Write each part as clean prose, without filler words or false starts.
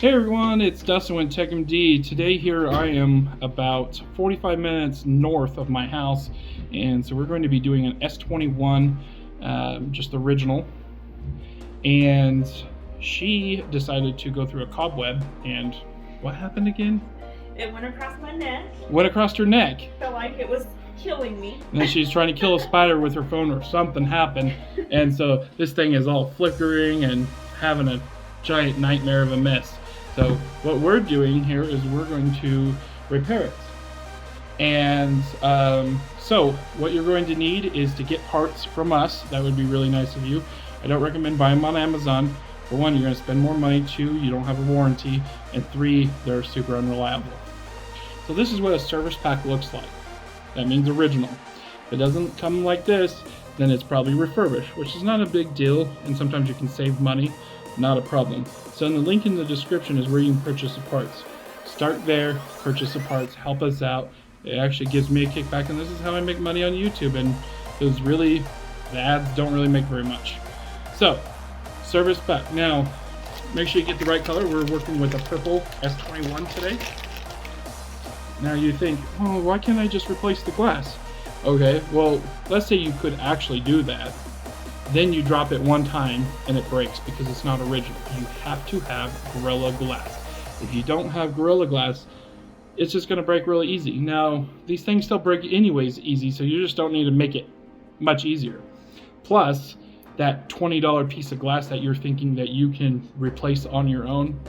Hey everyone, it's Dustin with TechMD. Today here I am about 45 minutes north of my house, and so we're going to be doing an S21, just original, and she decided to go through a cobweb, and what happened again? It went across my neck. Went across her neck. Felt like it was killing me. And then she's trying to kill a spider with her phone or something happened, and so this thing is all flickering and having a giant nightmare of a mess. So what we're doing here is we're going to repair it. And so what you're going to need is to get parts from us. That would be really nice of you. I don't recommend buying them on Amazon. For one, you're going to spend more money. Two, you don't have a warranty. And three, they're super unreliable. So this is what a service pack looks like. That means original. If it doesn't come like this, then it's probably refurbished, which is not a big deal, and sometimes you can save money. Not a problem. So in the link in the description is where you can purchase the parts. Start there, purchase the parts, help us out. It actually gives me a kickback, and this is how I make money on YouTube, and those really, the ads don't really make very much. So, service pack. Now, make sure you get the right color. We're working with a purple S21 today. Now you think, oh, why can't I just replace the glass? Okay, well, let's say you could actually do that. Then you drop it one time and it breaks because it's not original. You have to have Gorilla Glass. If you don't have Gorilla Glass, it's just going to break really easy. Now, these things still break anyways easy, so you just don't need to make it much easier. Plus, that $20 piece of glass that you're thinking that you can replace on your own,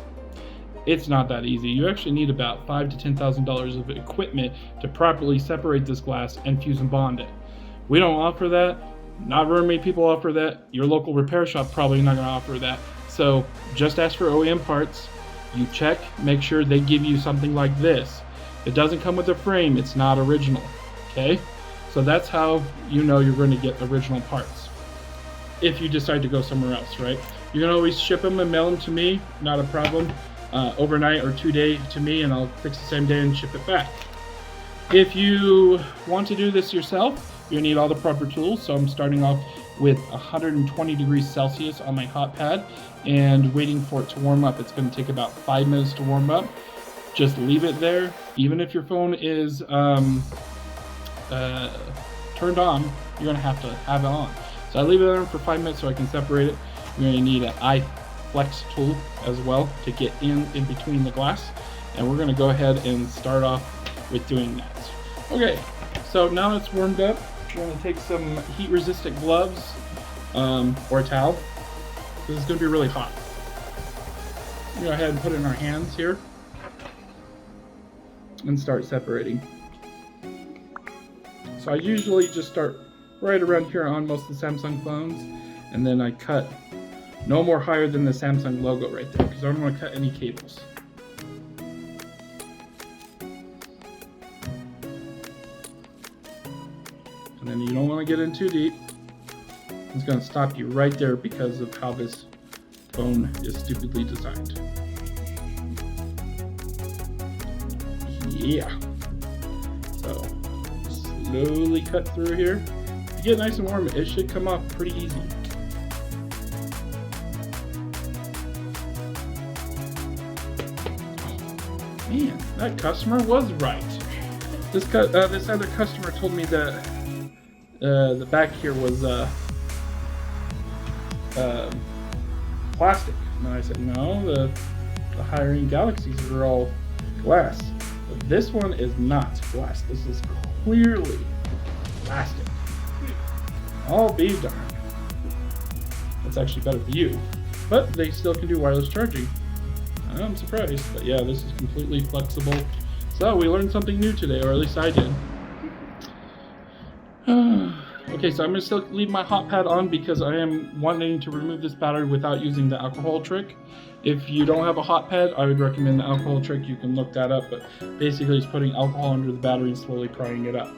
it's not that easy. You actually need about $5,000 to $10,000 of equipment to properly separate this glass and fuse and bond it. We don't offer that. Not very many people offer that. Your local repair shop probably not going to offer that. So just ask for OEM parts. You check, make sure they give you something like this. If it doesn't come with a frame, it's not original. Okay? So that's how you know you're going to get original parts. If you decide to go somewhere else, right? You can always ship them and mail them to me, not a problem. Overnight or 2 day to me, and I'll fix the same day and ship it back. If you want to do this yourself, you need all the proper tools. So I'm starting off with 120 degrees Celsius on my hot pad and waiting for it to warm up. It's going to take about 5 minutes to warm up. Just leave it there. Even if your phone is turned on, you're going to have it on. So I leave it there for 5 minutes so I can separate it. You're going to need an iFlex tool as well to get in between the glass. And we're going to go ahead and start off with doing that. Okay, so now it's warmed up. We're going to take some heat-resistant gloves or a towel. This is going to be really hot. We'll go ahead and put it in our hands here and start separating. So I usually just start right around here on most of the Samsung phones, and then I cut no more higher than the Samsung logo right there because I don't want to cut any cables. And then you don't want to get in too deep. It's going to stop you right there because of how this phone is stupidly designed. Yeah. So, slowly cut through here. If you get nice and warm, it should come off pretty easy. Man, that customer was right. This other customer told me that the back here was plastic. And I said, no, the higher end Galaxies are all glass. But this one is not glass. This is clearly plastic. I'll be darned. That's actually better for you. But they still can do wireless charging. I'm surprised. But yeah, this is completely flexible. So we learned something new today, or at least I did. Okay, so I'm going to still leave my hot pad on because I am wanting to remove this battery without using the alcohol trick. If you don't have a hot pad, I would recommend the alcohol trick. You can look that up, but basically it's putting alcohol under the battery and slowly prying it up.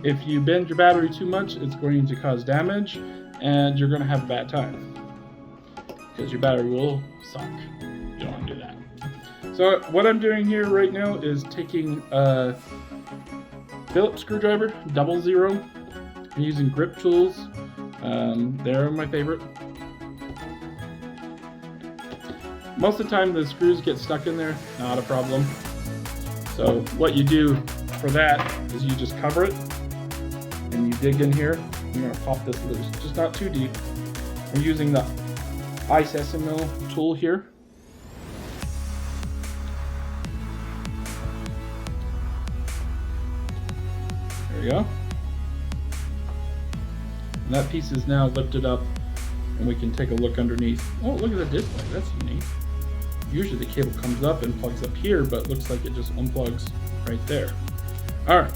If you bend your battery too much, it's going to cause damage and you're going to have a bad time because your battery will suck. You don't want to do that. So what I'm doing here right now is taking a Phillips screwdriver, 00. I'm using grip tools. They're my favorite. Most of the time the screws get stuck in there, not a problem. So what you do for that is you just cover it and you dig in here. You're going to pop this loose, just not too deep. We're using the iseasmo tool here. There we go. And that piece is now lifted up and we can take a look underneath. Oh, look at the display, that's neat. Usually the cable comes up and plugs up here, but it looks like it just unplugs right there. All right,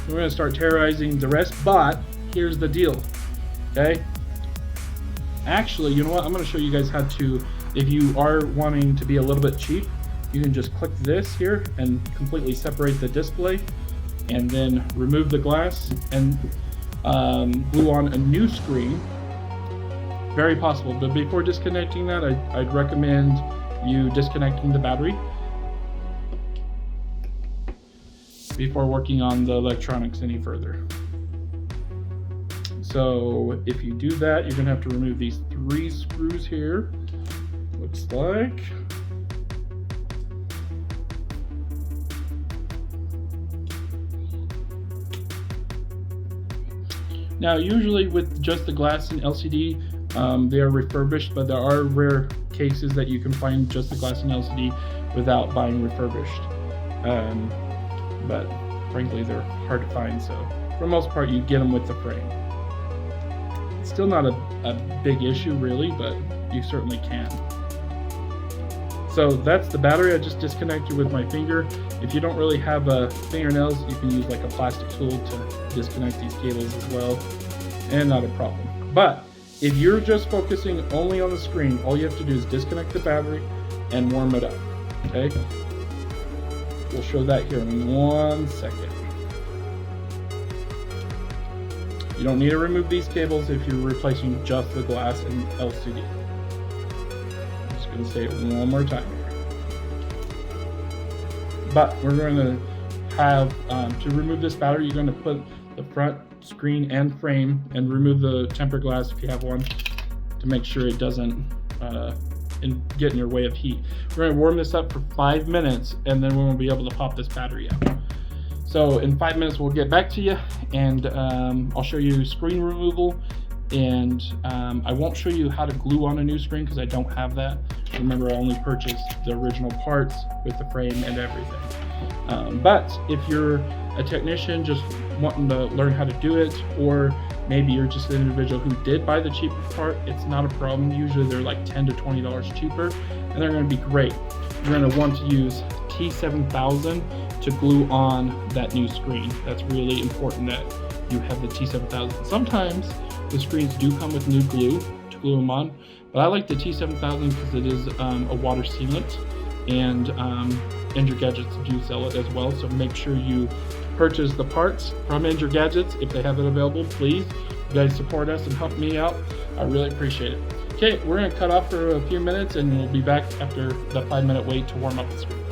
we're gonna start terrorizing the rest, but here's the deal, okay? Actually, you know what? I'm gonna show you guys how to, if you are wanting to be a little bit cheap, you can just click this here and completely separate the display and then remove the glass and glue on a new screen. Very possible, but before disconnecting that, I'd recommend you disconnecting the battery before working on the electronics any further. So if you do that, you're gonna have to remove these 3 screws here, looks like. Now, usually with just the glass and LCD, they are refurbished, but there are rare cases that you can find just the glass and LCD without buying refurbished. But frankly, they're hard to find, so for the most part, you get them with the frame. It's still not a big issue, really, but you certainly can. So that's the battery I just disconnected with my finger. If you don't really have fingernails, you can use like a plastic tool to disconnect these cables as well, and not a problem. But if you're just focusing only on the screen, all you have to do is disconnect the battery and warm it up, okay? We'll show that here in 1 second. You don't need to remove these cables if you're replacing just the glass and LCD. I'm just going to say it one more time here. But we're going to have, to remove this battery, you're going to put the front screen and frame and remove the tempered glass if you have one to make sure it doesn't get in your way of heat. We're going to warm this up for 5 minutes and then we'll be able to pop this battery out. So in 5 minutes we'll get back to you and I'll show you screen removal, and I won't show you how to glue on a new screen because I don't have that. Remember, I only purchased the original parts with the frame and everything. But if you're a technician just wanting to learn how to do it, or maybe you're just an individual who did buy the cheaper part, it's not a problem. Usually they're like $10 to $20 cheaper and they're going to be great. You're going to want to use T7000 to glue on that new screen. That's really important that you have the T7000. Sometimes the screens do come with new glue to glue them on, but I like the T7000 because it is a water sealant, and Injure Gadgets do sell it as well, so make sure you purchase the parts from Injure Gadgets if they have it available. Please, you guys support us and help me out. I really appreciate it. Okay, we're going to cut off for a few minutes and we'll be back after the 5-minute wait to warm up the screen.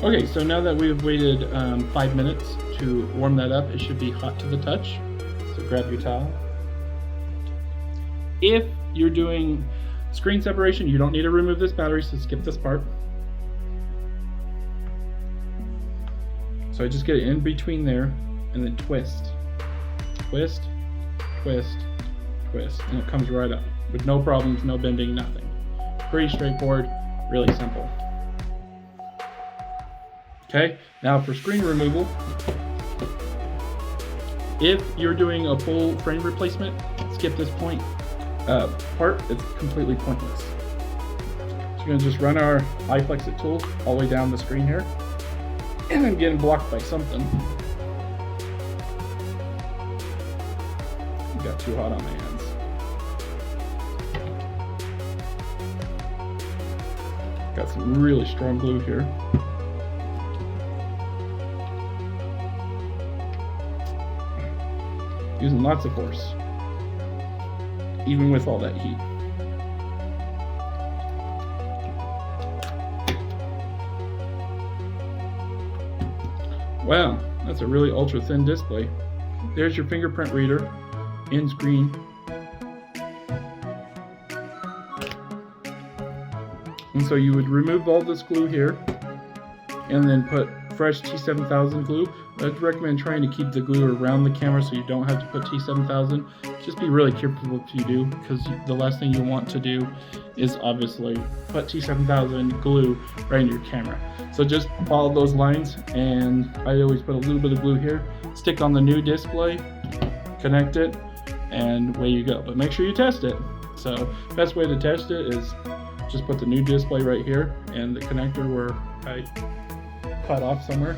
Okay, so now that we've waited 5 minutes to warm that up, it should be hot to the touch. So grab your towel. If you're doing screen separation, you don't need to remove this battery, so skip this part. So I just get it in between there and then twist, twist, twist, twist, and it comes right up with no problems, no bending, nothing. Pretty straightforward, really simple. Okay, now for screen removal, if you're doing a full frame replacement, skip this part, it's completely pointless. So we're going to just run our iFlex tool all the way down the screen here, and I'm getting blocked by something. Got too hot on my hands. Got some really strong glue here. Using lots of force, even with all that heat. Wow, that's a really ultra thin display. There's your fingerprint reader in screen. And so you would remove all this glue here and then put fresh T7000 glue. I'd recommend trying to keep the glue around the camera so you don't have to put T7000. Just be really careful if you do, because the last thing you want to do is obviously put T7000 glue right in your camera. So just follow those lines, and I always put a little bit of glue here, stick on the new display, connect it, and away you go. But make sure you test it. So best way to test it is just put the new display right here and the connector where I cut off somewhere.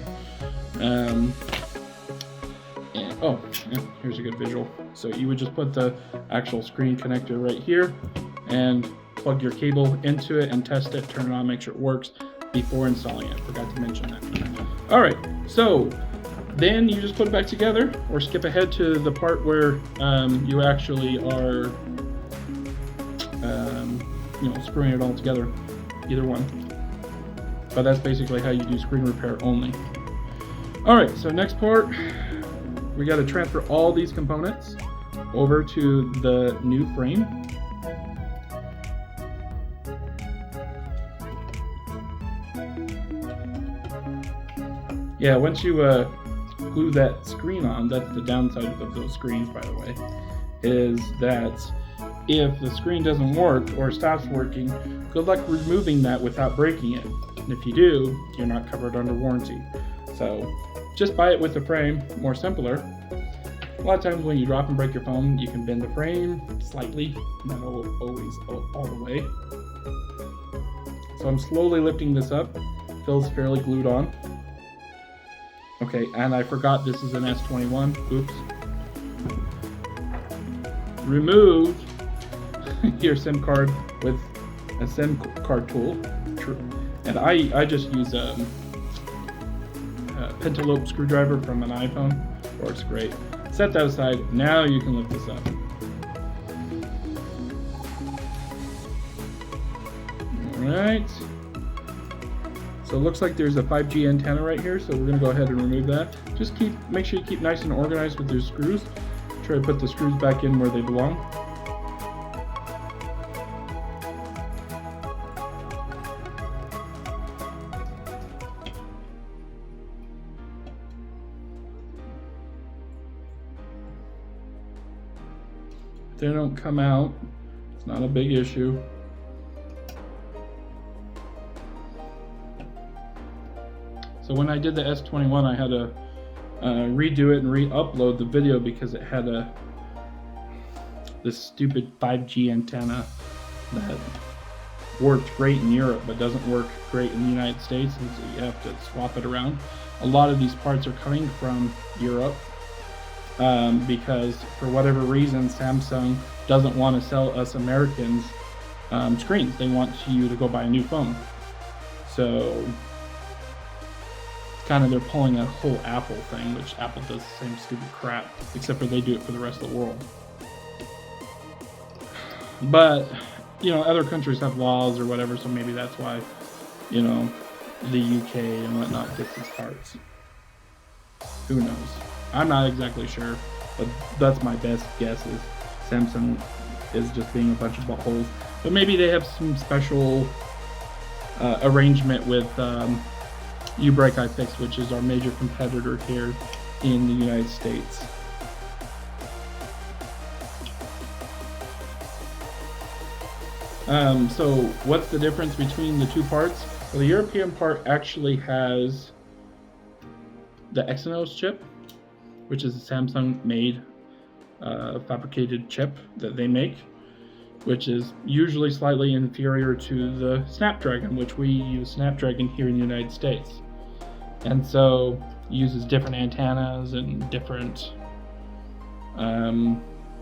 Here's a good visual. So you would just put the actual screen connector right here and plug your cable into it and test it, turn it on, make sure it works before installing it. Forgot to mention that. All right, so then you just put it back together, or skip ahead to the part where you actually are screwing it all together, either one. But that's basically how you do screen repair only. All right, so next part, we got to transfer all these components over to the new frame. Yeah, once you glue that screen on, that's the downside of those screens, by the way, is that if the screen doesn't work or stops working, good luck removing that without breaking it. And if you do, you're not covered under warranty. So just buy it with the frame, more simpler. A lot of times when you drop and break your phone, you can bend the frame slightly, not always all the way. So I'm slowly lifting this up, feels fairly glued on. Okay, and I forgot this is an S21, oops. Remove your SIM card with a SIM card tool. And I just use a pentalobe screwdriver from an iPhone. Works great. Set that aside. Now you can lift this up. Alright. So it looks like there's a 5G antenna right here, so we're going to go ahead and remove that. Just make sure you keep nice and organized with your screws. Try to put the screws back in where they belong. If they don't come out, it's not a big issue. So when I did the S21, I had to redo it and re-upload the video because it had this stupid 5G antenna that worked great in Europe but doesn't work great in the United States, and so you have to swap it around. A lot of these parts are coming from Europe because for whatever reason Samsung doesn't want to sell us Americans screens. They want you to go buy a new phone. So kind of they're pulling a whole Apple thing, which Apple does the same stupid crap, except for they do it for the rest of the world. But other countries have laws or whatever, so maybe that's why the UK and whatnot gets these parts. Who knows? I'm not exactly sure, but that's my best guess, is Samsung is just being a bunch of buttholes. But maybe they have some special arrangement with iFlex, which is our major competitor here in the United States. So what's the difference between the two parts? Well, the European part actually has the Exynos chip, which is a Samsung made fabricated chip that they make, which is usually slightly inferior to the Snapdragon, which we use Snapdragon here in the United States. And so it uses different antennas and different,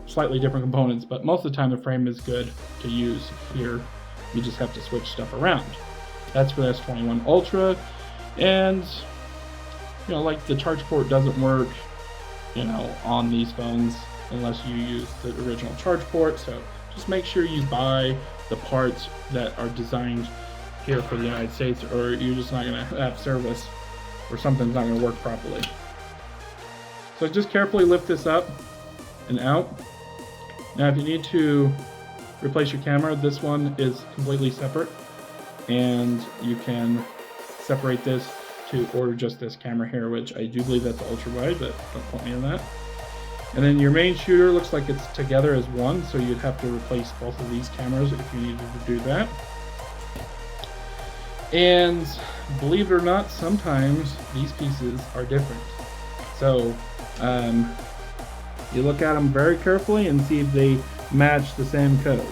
slightly different components, but most of the time the frame is good to use here. You just have to switch stuff around. That's for the S21 Ultra, and like the charge port doesn't work, on these phones unless you use the original charge port. So just make sure you buy the parts that are designed here for the United States, or you're just not going to have service, or something's not going to work properly. So just carefully lift this up and out. Now if you need to replace your camera, this one is completely separate. and you can separate this to order just this camera here, which I do believe that's ultra wide, but don't quote me on that. And then your main shooter looks like it's together as one, so you'd have to replace both of these cameras if you needed to do that. And believe it or not, sometimes these pieces are different. So you look at them very carefully and see if they match the same codes.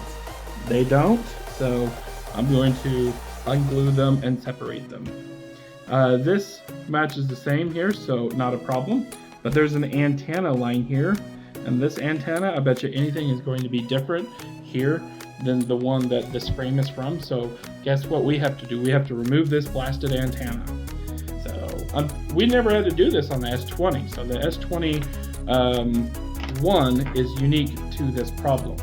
They don't, so I'm going to unglue them and separate them. This matches the same here, so not a problem. But there's an antenna line here, and this antenna, I bet you anything is going to be different here than the one that this frame is from. So guess what we have to do? We have to remove this blasted antenna. So we never had to do this on the S20. So the S21 is unique to this problem.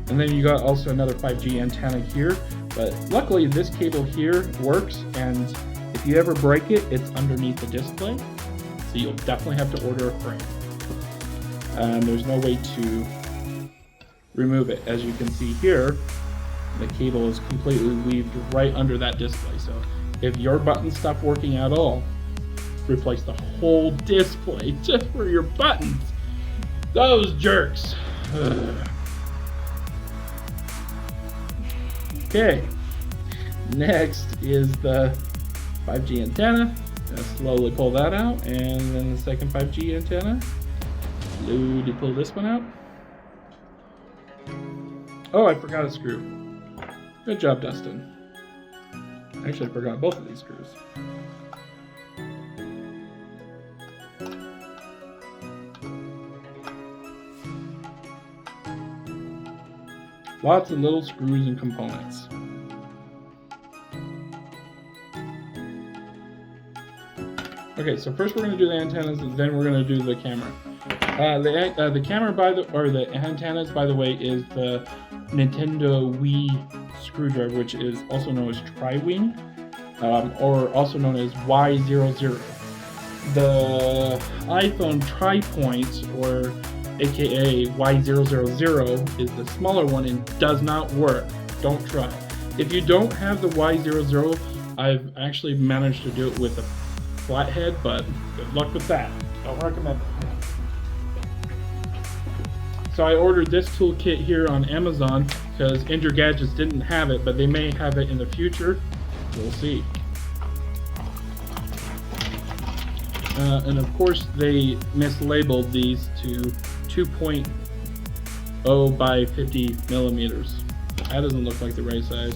And then you got also another 5G antenna here, but luckily this cable here works, and if you ever break it, it's underneath the display. So you'll definitely have to order a frame. There's no way to remove it. As you can see here, the cable is completely weaved right under that display. So if your buttons stop working at all, replace the whole display just for your buttons. Those jerks. Okay, next is the 5G antenna. Just slowly pull that out, and then the second 5G antenna. Slowly pull this one out. Oh, I forgot a screw. Good job, Dustin. Actually, I forgot both of these screws. Lots of little screws and components. Okay, so first we're going to do the antennas, and then we're going to do the camera. The camera, the antennas, by the way, is the Nintendo Wii screwdriver, which is also known as Tri-Wing, or also known as Y00. The iPhone Tri-Point, or aka Y000, is the smaller one and does not work. Don't try. If you don't have the Y00, I've actually managed to do it with a flathead, but good luck with that. Don't recommend it. So I ordered this toolkit here on Amazon because Injure Gadgets didn't have it, but they may have it in the future. We'll see. And of course they mislabeled these to 2.0 by 50 millimeters. That doesn't look like the right size.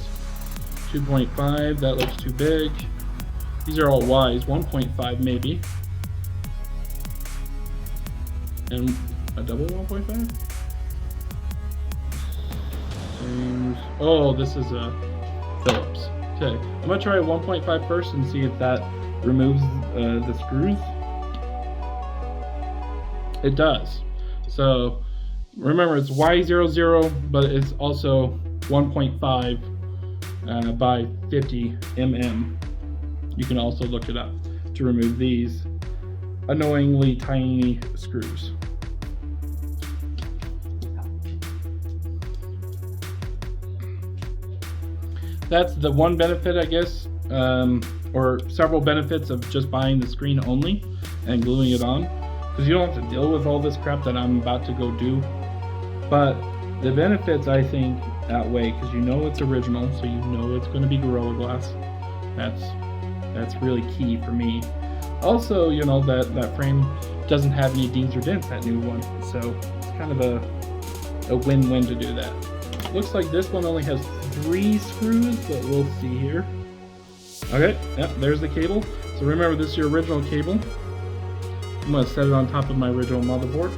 2.5, that looks too big. These are all Ys, 1.5 maybe. And a double 1.5? Oh, this is a Phillips. Okay, I'm gonna try a 1.5 first and see if that removes the screws. It does. So remember, it's Y00, but it's also 1.5 by 50 mm. You can also look it up to remove these annoyingly tiny screws. That's the one benefit, I guess, or several benefits of just buying the screen only and gluing it on, because you don't have to deal with all this crap that I'm about to go do. But the benefits, I think, outweigh, because you know it's original, so you know it's going to be Gorilla Glass. That's really key for me. Also, you know, that frame doesn't have any dings or dents, that new one, so it's kind of a win-win to do that. Looks like this one only has 3 screws, but we'll see here. Okay, yep, there's the cable. So remember, this is your original cable. I'm going to set it on top of my original motherboard.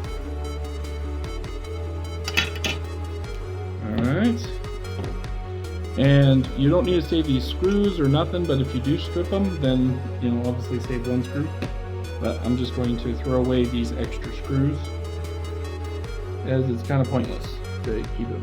Alright. And you don't need to save these screws or nothing, but if you do strip them, then, you know, obviously save 1 screw. But I'm just going to throw away these extra screws, as it's kind of pointless to keep them.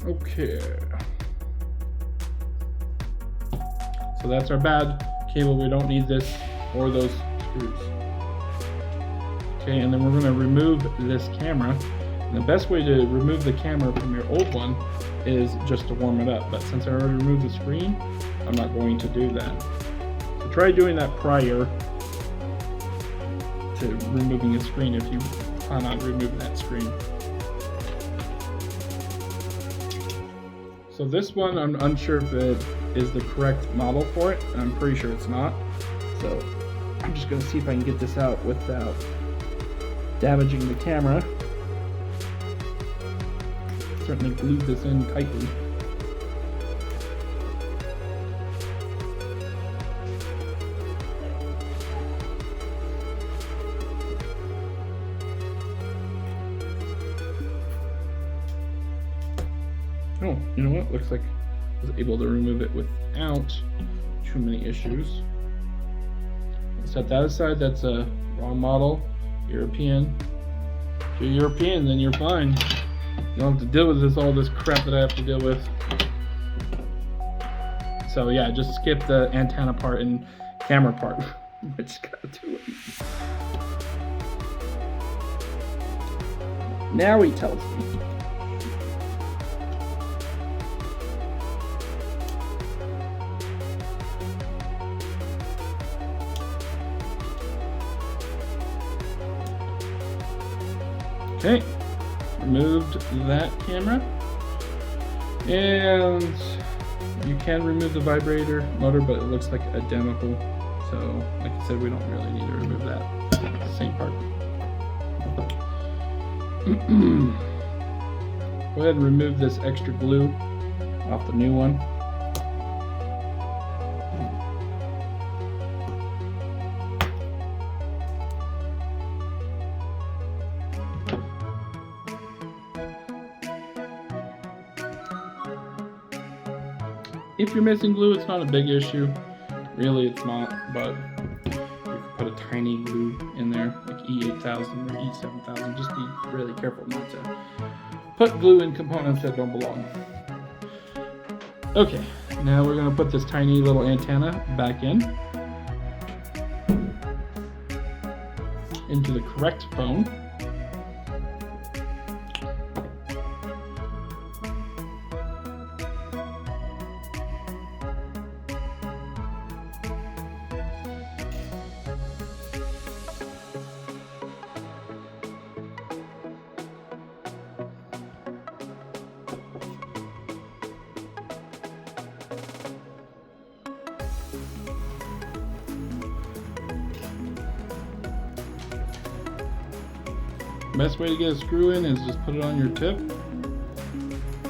Okay. So that's our bad cable. We don't need this or those screws. Okay, and then we're going to remove this camera. And the best way to remove the camera from your old one is just to warm it up. But since I already removed the screen, I'm not going to do that. So try doing that prior to removing the screen if you plan on removing that screen. So this one, I'm unsure if it is the correct model for it. I'm pretty sure it's not. So I'm just going to see if I can get this out without damaging the camera. Certainly glued this in tightly. Oh, you know what? Looks like I was able to remove it without too many issues. Set that aside. That's a wrong model, European. If you're European, then you're fine. You don't have to deal with all this crap that I have to deal with. So yeah, just skip the antenna part and camera part. I just gotta do it. Now he tells me. Okay, removed that camera, and you can remove the vibrator motor, but it looks like identical. So, like I said, we don't really need to remove that. Same part. Go ahead and remove this extra glue off the new one. If you're missing glue, it's not a big issue. Really, it's not, but you can put a tiny glue in there, like E8000 or E7000. Just be really careful not to put glue in components that don't belong. Okay, now we're gonna put this tiny little antenna back into the correct phone. Best way to get a screw in is just put it on your tip.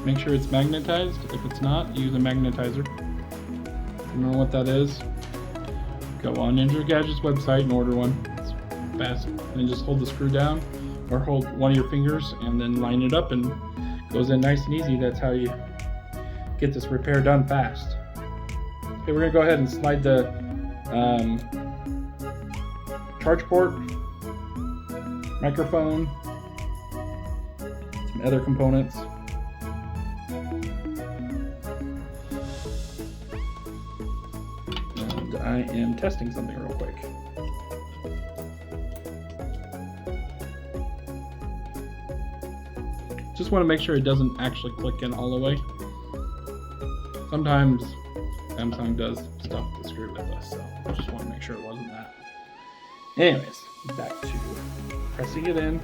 Make sure it's magnetized. If it's not, use a magnetizer. If you know what that is, go on Ninja Gadget's website and order one. It's fast. And just hold the screw down or hold one of your fingers and then line it up and it goes in nice and easy. That's how you get this repair done fast. Okay, we're gonna go ahead and slide the charge port, microphone, some other components. And I am testing something real quick. Just want to make sure it doesn't actually click in all the way. Sometimes Samsung does stuff to screw with us, so I just want to make sure it wasn't that. Anyways, back to pressing it in,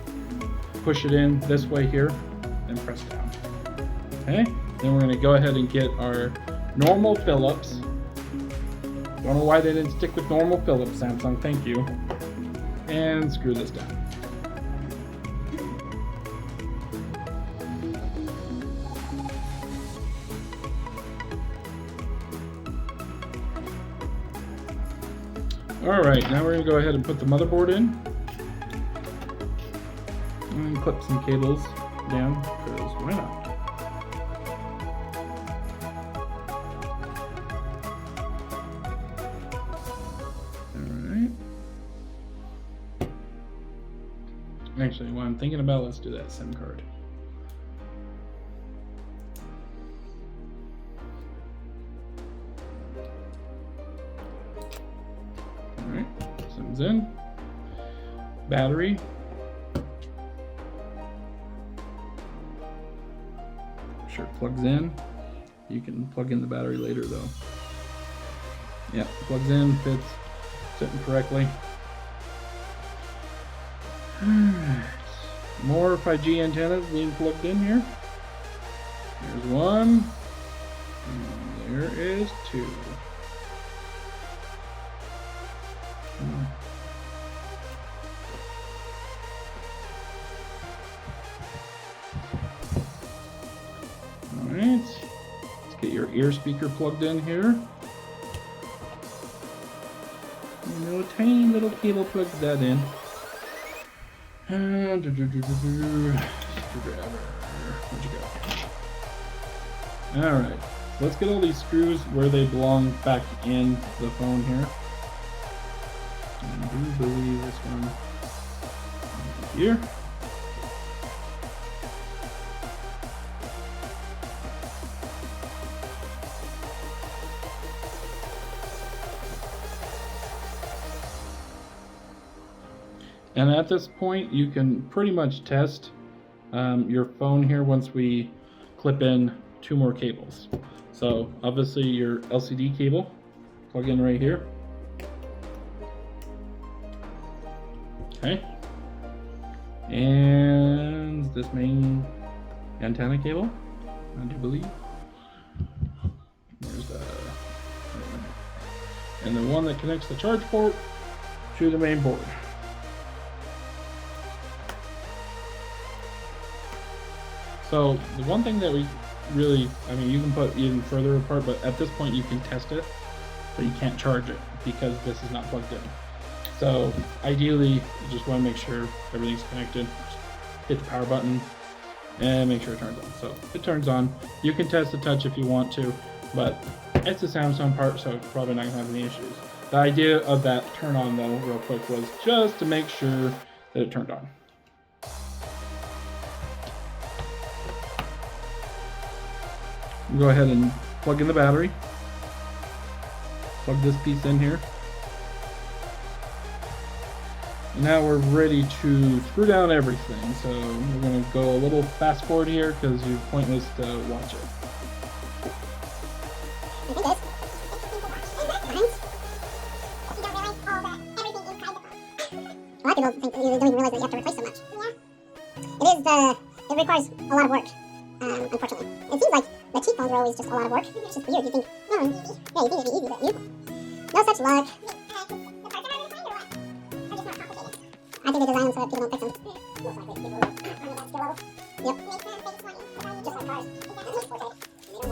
push it in this way here, and press down. Okay, then we're going to go ahead and get our normal Phillips. Don't know why they didn't stick with normal Phillips, Samsung, thank you. And screw this down. Alright, now we're going to go ahead and put the motherboard in. And clip some cables down, because why not? Alright. Actually, while I'm thinking about it, let's do that SIM card. plugs in. Battery. Sure, plugs in. You can plug in the battery later though. Yeah, plugs in, fits, sitting correctly. Alright. More 5G antennas being plugged in here. There's one. And there is two. Alright. Let's get your ear speaker plugged in here. And a tiny little cable plugs that in. And screwdriver. Where'd you go? Alright. Let's get all these screws where they belong back in the phone here. I do believe this one here. And at this point, you can pretty much test your phone here once we clip in two more cables. So obviously your LCD cable, plug in right here. Okay. And this main antenna cable, I do believe. There's the, and the one that connects the charge port to the main board. So the one thing that we really, I mean, you can put even further apart, but at this point you can test it, but you can't charge it because this is not plugged in. So ideally, you just want to make sure everything's connected. Just hit the power button and make sure it turns on. So if it turns on, you can test the touch if you want to, but it's a Samsung part, so it's probably not gonna have any issues. The idea of that turn on though, real quick, was just to make sure that it turned on. Go ahead and plug in the battery. Plug this piece in here. Now we're ready to screw down everything. So we're going to go a little fast forward here because it's pointless to watch it. A lot of people think you don't even realize that you have to replace so much. Yeah. It requires a lot of work, unfortunately. It seems like the cheap phones are always just a lot of work. It's just weird. You think, oh, yeah, you think it'd be easy, but no such luck. I think they design them so that people don't fix them. Most likely, people on that skill level. Yep. Just like cars. Especially Tesla. Yep.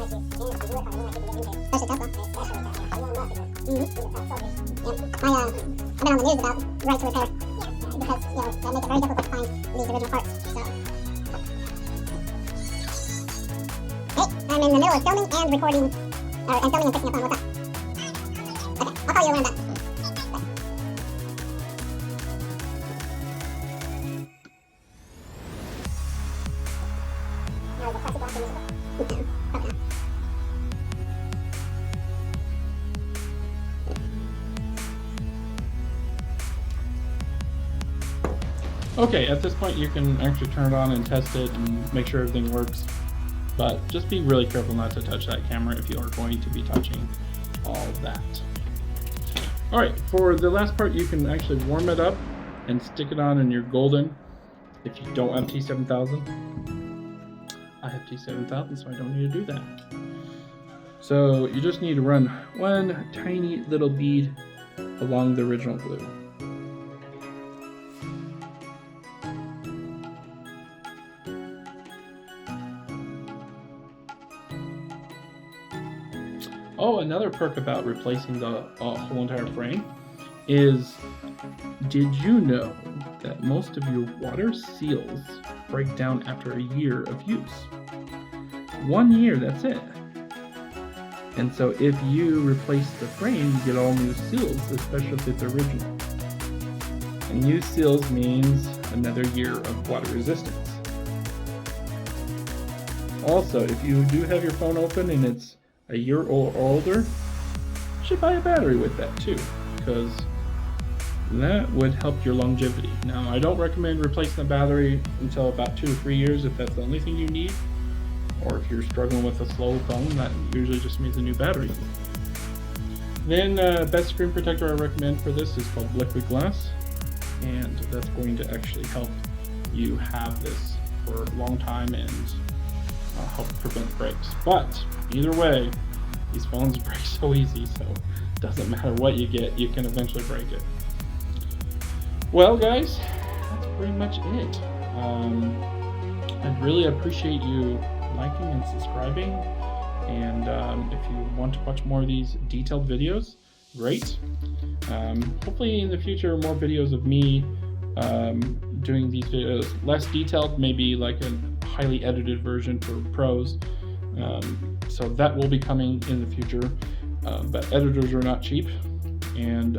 I've been on the news about right to repair. Because, that makes it very difficult to find these original parts. So. Hey, I'm in the middle of filming and recording, and filming and fixing a phone. What's up? Okay, I'll call you when I'm done. Okay, at this point you can actually turn it on and test it and make sure everything works. But just be really careful not to touch that camera if you are going to be touching all of that. Alright, for the last part you can actually warm it up and stick it on in your Golden if you don't have T7000. I have T7000, so I don't need to do that. So you just need to run one tiny little bead along the original glue. Oh, another perk about replacing the whole entire frame is, did you know that most of your water seals break down after a year of use? 1 year, that's it. And so if you replace the frame, you get all new seals, especially if it's original. And new seals means another year of water resistance. Also, if you do have your phone open and it's a year or older, you should buy a battery with that too, because that would help your longevity. Now, I don't recommend replacing the battery until about 2 to 3 years if that's the only thing you need, or if you're struggling with a slow phone, that usually just means a new battery. Then best screen protector I recommend for this is called liquid glass, and that's going to actually help you have this for a long time and help prevent breaks. But either way, these phones break so easy, so it doesn't matter what you get, you can eventually break it. Well guys, that's pretty much it. I'd really appreciate you liking and subscribing, and if you want to watch more of these detailed videos, great. Hopefully in the future more videos of me doing these videos, less detailed, maybe like a highly edited version for pros. So that will be coming in the future, but editors are not cheap, and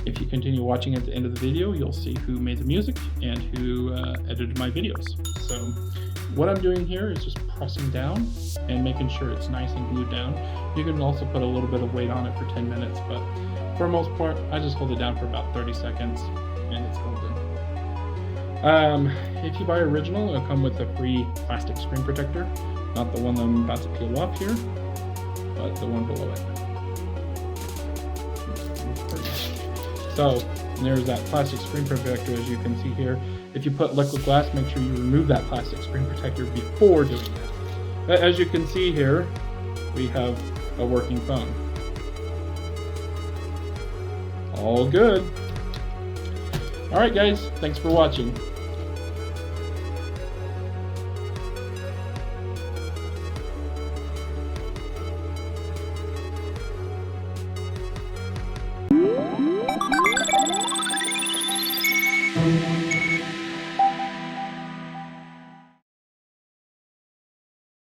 if you continue watching at the end of the video, you'll see who made the music and who edited my videos. So what I'm doing here is just pressing down and making sure it's nice and glued down. You can also put a little bit of weight on it for 10 minutes, but for the most part, I just hold it down for about 30 seconds and it's golden. If you buy original, it'll come with a free plastic screen protector. Not the one that I'm about to peel off here, but the one below it. So there's that plastic screen protector, as you can see here. If you put liquid glass, make sure you remove that plastic screen protector before doing it. As you can see here, we have a working phone. All good. Alright guys, thanks for watching. Thank you.